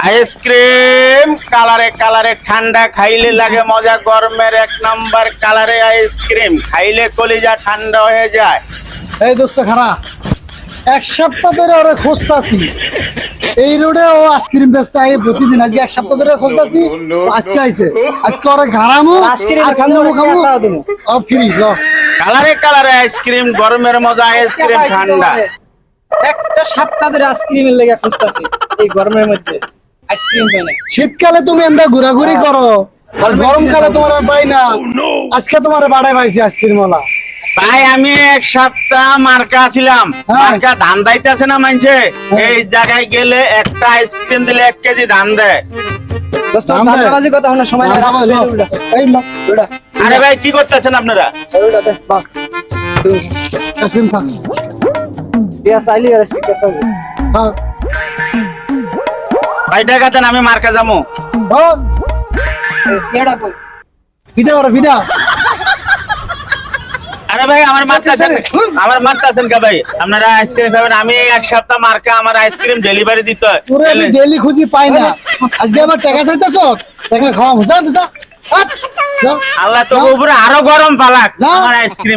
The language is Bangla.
আইসক্রিম কালারে কালারে ঠান্ডা খাইলে লাগে মজা গরমের এক নাম্বার কালারে আইসক্রিম খাইলে কলিজা ঠান্ডা হয়ে যায়। এই দোস্ত খারা এক সপ্তাহ ধরে ওরা খুঁজতাছি এই রোডে ও আইসক্রিম বেচতে আই প্রতিদিন। আজকে এক সপ্তাহ ধরে খুঁজতাছি, আজকে আইছে। আজকে ওরা ঘাড়ামু আইসক্রিম খামু আর ফ্রি ল। কালারে কালারে আইসক্রিম গরমের মজা আইসক্রিম ঠান্ডা। একটা সপ্তাহ ধরে আইসক্রিমের লেগে খুঁজতাছি, এই গরমের মধ্যে আইসক্রিম পাই না। শীতকালে তুমি এমনি ঘোরাঘুরি করো আর গরমকালে তোমার পাই না। আজকে তোমার বাড়াই পাইছি আইসক্রিম ওলা। ভাই আমি এক সপ্তাহ মার্কা ছিলাম, মার্কা ধান দাইতেছে না মানছে, এই জায়গায় গেলে একটা আইসক্রিম দিলে 1 কেজি ধান দেয়। দোস্ত দাম দেয়? ধান্দাবাজি কথা হলো সময় না। এই ল, আরে ভাই কি করতেছেন আপনারা? আইসক্রিম খা। পিয়া চাইলি আর আইসক্রিম চাইলি। হ্যাঁ ভাই টাকা দেন, আমি মার্কা যাবো। কেডা কই? ভিডিও করো ভিডিও। আরে ভাই আমার মারতেছেন, আমার মারতেছেন কে ভাই? আপনারা আইসক্রিম খাবেন, আমি এক সপ্তাহ মার্কা আমার আইসক্রিম ডেলিভারি দিতে হয়। তোরে আমি ডেলি খুঁজি পাই না, আজকে আমার টাকা চাইতেছ, টাকা খাওয়াবো। যা যা আল্লাহ তো উপরে আরো গরম পালাক যা। আমার আইসক্রিম